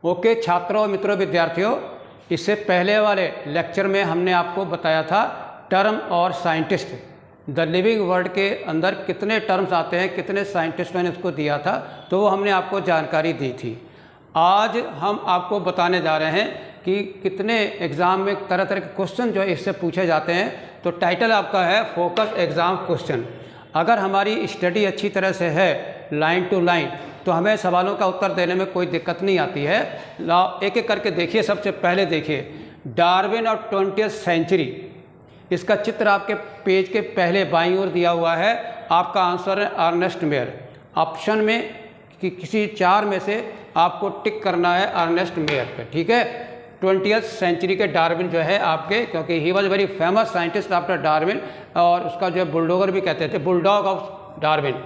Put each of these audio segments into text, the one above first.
Okay छात्रों, मित्रों, विद्यार्थियों, इससे पहले वाले लेक्चर में हमने आपको बताया था टर्म और साइंटिस्ट, द लिविंग वर्ल्ड के अंदर कितने टर्म्स आते हैं, कितने साइंटिस्टों ने इसको दिया था, तो वो हमने आपको जानकारी दी थी। आज हम आपको बताने जा रहे हैं कि कितने एग्ज़ाम में तरह तरह के क्वेश्चन जो है इससे पूछे जाते हैं। तो टाइटल आपका है फोकस एग्ज़ाम क्वेश्चन। अगर हमारी स्टडी अच्छी तरह से है लाइन टू लाइन, तो हमें सवालों का उत्तर देने में कोई दिक्कत नहीं आती है। एक एक करके देखिए। सबसे पहले देखिए डार्विन और 20th सेंचुरी, इसका चित्र आपके पेज के पहले बाईं ओर दिया हुआ है। आपका आंसर है अर्नेस्ट मेयर। ऑप्शन में कि किसी चार में से आपको टिक करना है अर्नेस्ट मेयर पे, ठीक है। 20th सेंचुरी के डार्विन जो है आपके, क्योंकि he was very famous scientist after Darwin, और उसका जो है बुलडोगर भी कहते थे, bulldog of Darwin.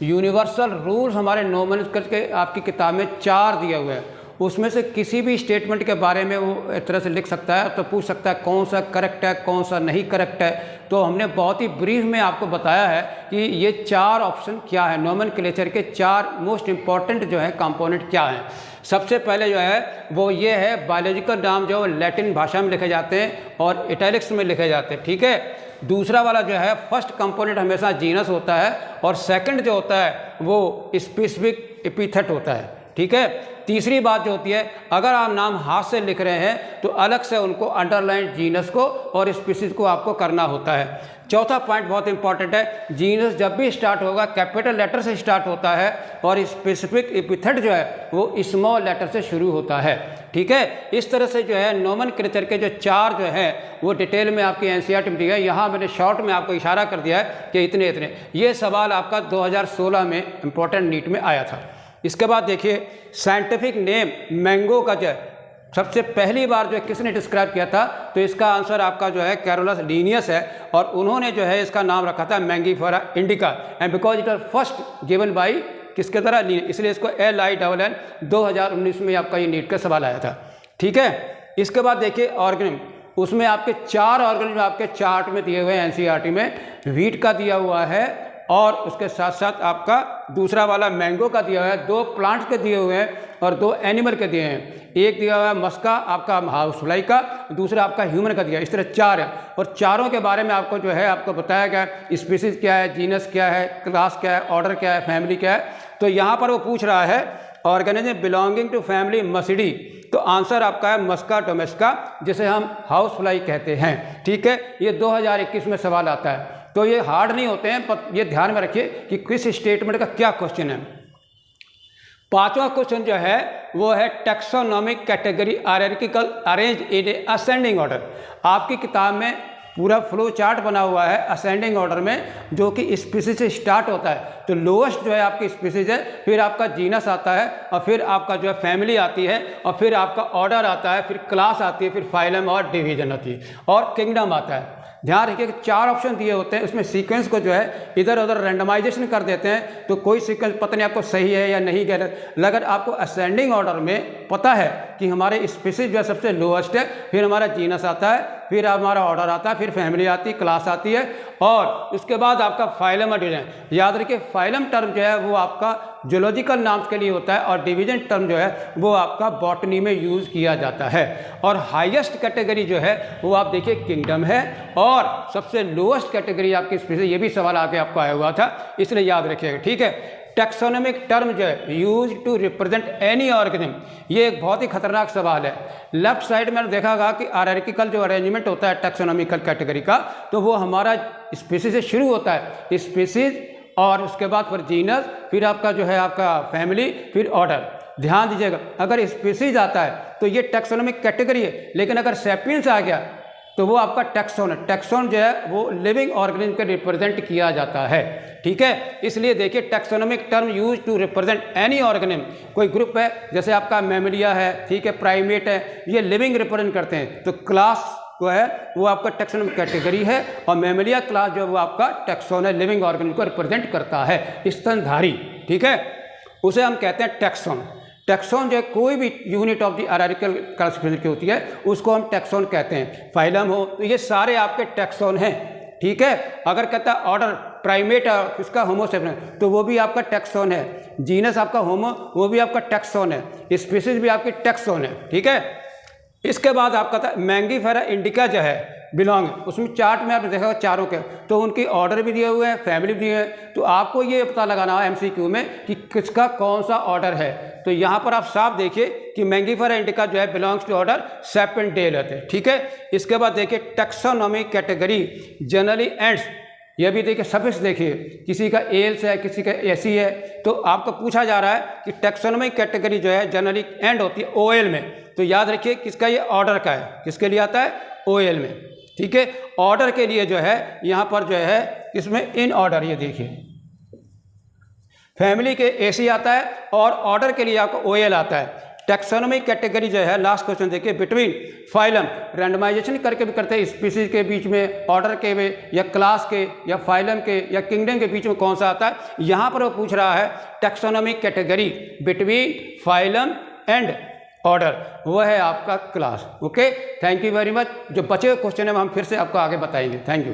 Universal rules हमारे नोमेनक्लेचर के आपकी किताब में 4 दिए हुए हैं। उसमें से किसी भी स्टेटमेंट के बारे में वो एक तरह से लिख सकता है, तो पूछ सकता है कौन सा करेक्ट है, कौन सा नहीं करेक्ट है। तो हमने बहुत ही ब्रीफ में आपको बताया है कि ये 4 ऑप्शन क्या है, नोमेनक्लेचर के 4 मोस्ट इंपॉर्टेंट जो है कंपोनेंट क्या हैं। सबसे पहले जो है वो ये है, बायोलॉजिकल नाम जो लैटिन भाषा में लिखे जाते हैं और इटैलिक्स में लिखे जाते हैं, ठीक है। दूसरा वाला जो है फर्स्ट कंपोनेंट हमेशा जीनस होता है, और सेकंड जो होता है वो स्पेसिफिक एपिथेट होता है, ठीक है। तीसरी बात जो होती है, अगर आप नाम हाथ से लिख रहे हैं तो अलग से उनको अंडरलाइन जीनस को और स्पीसीज को आपको करना होता है। चौथा पॉइंट बहुत इंपॉर्टेंट है, जीनस जब भी स्टार्ट होगा कैपिटल लेटर से स्टार्ट होता है, और स्पेसिफिक एपिथेट जो है वो स्मॉल लेटर से शुरू होता है, ठीक है। इस तरह से जो है नोमेनक्लेचर के जो 4 जो है वो डिटेल में आपकी एनसीईआरटी में दिया है। यहाँ मैंने शॉर्ट में आपको इशारा कर दिया है कि इतने इतने। ये सवाल आपका 2016 में इंपॉर्टेंट नीट में आया था। इसके बाद देखिए साइंटिफिक नेम मैंगो का जो है सबसे पहली बार जो है किसने डिस्क्राइब किया था, तो इसका आंसर आपका जो है कैरोलस लिनियस है, और उन्होंने जो है इसका नाम रखा था Mangifera indica, and because it was first given by किसके तरह, इसलिए इसको LINN 2019 में आपका ये नीट का सवाल आया था, ठीक है। इसके बाद देखिए ऑर्गेनिज्म, उसमें आपके 4 ऑर्गेनिज्म आपके चार्ट में दिए हुए हैं एनसीईआरटी में। व्हीट का दिया हुआ है, और उसके साथ साथ आपका दूसरा वाला मैंगो का दिया हुआ है, 2 प्लांट्स के दिए हुए हैं और 2 एनिमल के दिए हैं। एक दिया हुआ है मस्का आपका हाउस फ्लाई का, दूसरा आपका ह्यूमन का दिया, इस तरह 4 है। और चारों के बारे में आपको जो है आपको बताया गया, स्पीसीज क्या है, जीनस क्या है, क्लास क्या है, ऑर्डर क्या है, फैमिली क्या है। तो यहाँ पर वो पूछ रहा है ऑर्गेनिज्म बिलोंगिंग टू फैमिली मसिडी, तो आंसर आपका है मस्का डोमेस्टिका, जिसे हम हाउस फ्लाई कहते हैं, ठीक है। ये 2021 में सवाल आता है, तो ये हार्ड नहीं होते हैं, पर ये ध्यान में रखिए कि किस स्टेटमेंट का क्या क्वेश्चन है। 5वां क्वेश्चन जो है वो है taxonomic category hierarchical arrange in A ascending order. आपकी किताब में पूरा फ्लो चार्ट बना हुआ है असेंडिंग ऑर्डर में, जो कि स्पीसीज से स्टार्ट होता है। तो लोएस्ट जो है आपकी स्पीसीज है, फिर आपका जीनस आता है, और फिर आपका जो है फैमिली आती है, और फिर आपका ऑर्डर आता है, फिर क्लास आती है, फिर फाइलम और डिवीजन आती है, और किंगडम आता है। ध्यान रखिए कि 4 ऑप्शन दिए होते हैं, उसमें सीक्वेंस को जो है इधर उधर रैंडमाइजेशन कर देते हैं, तो कोई सीक्वेंस पता नहीं आपको सही है या नहीं गलत। अगर आपको असेंडिंग ऑर्डर में पता है कि हमारे स्पीसीज जो है सबसे लोएस्ट है, फिर हमारा जीनस आता है, फिर हमारा ऑर्डर आता है, फिर फैमिली आती है, क्लास आती है, और उसके बाद आपका फाइलम और डिवीजन। याद रखिए फाइलम टर्म जो है वो आपका जूलॉजिकल नाम्स के लिए होता है, और डिवीजन टर्म जो है वो आपका बॉटनी में यूज़ किया जाता है। और हाईएस्ट कैटेगरी जो है वो आप देखिए किंगडम है, और सबसे लोएस्ट कैटेगरी आपकी स्पीसीज। ये भी सवाल आगे आपको आया हुआ था, इसलिए याद रखिएगा, ठीक है। टैक्सोनॉमिक टर्म जो है use to represent any organism, ये एक बहुत ही खतरनाक सवाल है। लेफ्ट साइड में देखा होगा कि हायरार्किकल जो अरेंजमेंट होता है टैक्सोनॉमिकल कैटेगरी का, तो वो हमारा स्पीसीज से शुरू होता है, स्पीसीज, और उसके बाद फिर जीनस, फिर आपका जो है आपका फैमिली, फिर ऑर्डर। ध्यान दीजिएगा, अगर स्पीसीज आता है तो ये टैक्सोनॉमिक कैटेगरी है, लेकिन अगर सैपियंस आ गया तो वो आपका टैक्सोन है। टैक्सोन जो है वो लिविंग ऑर्गेनिज्म के रिप्रेजेंट किया जाता है, ठीक है। इसलिए देखिए taxonomic term use to represent any organism. कोई ग्रुप है जैसे आपका मैमलिया है, ठीक है, प्राइमेट है, ये लिविंग रिप्रेजेंट करते हैं। तो क्लास जो है वो आपका टैक्सोनॉमिक कैटेगरी है, और मैमलिया क्लास जो है वो आपका टैक्सोन है, लिविंग ऑर्गेनिज्म को रिप्रेजेंट करता है, स्तनधारी, ठीक है, उसे हम कहते हैं टैक्सोन। टैक्सोन जो है कोई भी unit of the hierarchical classification की होती है, उसको हम टैक्सोन कहते हैं। फाइलम हो, तो ये सारे आपके टैक्सोन हैं, ठीक है। अगर कहता है ऑर्डर, प्राइमेट और इसका होमो सेपियन, तो वो भी आपका टैक्सोन है। जीनस आपका होमो, वो भी आपका टैक्सोन है। स्पीसीज भी आपकी टैक्सोन है, ठीक है। इसके बाद आपका था मैंगीफेरा इंडिका जो है बिलोंग, उसमें चार्ट में आपने देखा चारों के, तो उनकी ऑर्डर भी दिए हुए हैं, फैमिली भी दिए हैं। तो आपको ये पता लगाना है एमसीक्यू में कि किसका कौन सा ऑर्डर है। तो यहाँ पर आप साफ देखिए कि मैंगीफेरा इंडिका जो है बिलोंग्स टू ऑर्डर सेपेंटेल होते हैं, ठीक है। इसके बाद देखिए टैक्सोनॉमी कैटेगरी जनरली एंड्स, यह भी देखिए सफिक्स देखिए, किसी का एल से है, किसी का एसी है। तो आपको पूछा जा रहा है कि टैक्सोनॉमी कैटेगरी जो है जनरली एंड होती है ओएल में, तो याद रखिए किसका ये ऑर्डर का है, किसके लिए आता है, ओएल में, ठीक है। ऑर्डर के लिए जो है यहाँ पर जो है इसमें इन ऑर्डर, ये देखिए फैमिली के एसी आता है और ऑर्डर के लिए आपको ओएल आता है। टैक्सोनॉमी कैटेगरी जो है, लास्ट क्वेश्चन देखिए, बिटवीन फाइलम, रैंडमाइजेशन करके भी करते हैं स्पीसीज के बीच में, ऑर्डर के में, या क्लास के, या फाइलम के, या किंगडम के बीच में कौन सा आता है। यहाँ पर वो पूछ रहा है taxonomy category between phylum and order, वो है आपका class. Okay, thank you very much. जो बचे हुए क्वेश्चन है हम फिर से आपको आगे बताएंगे। Thank you.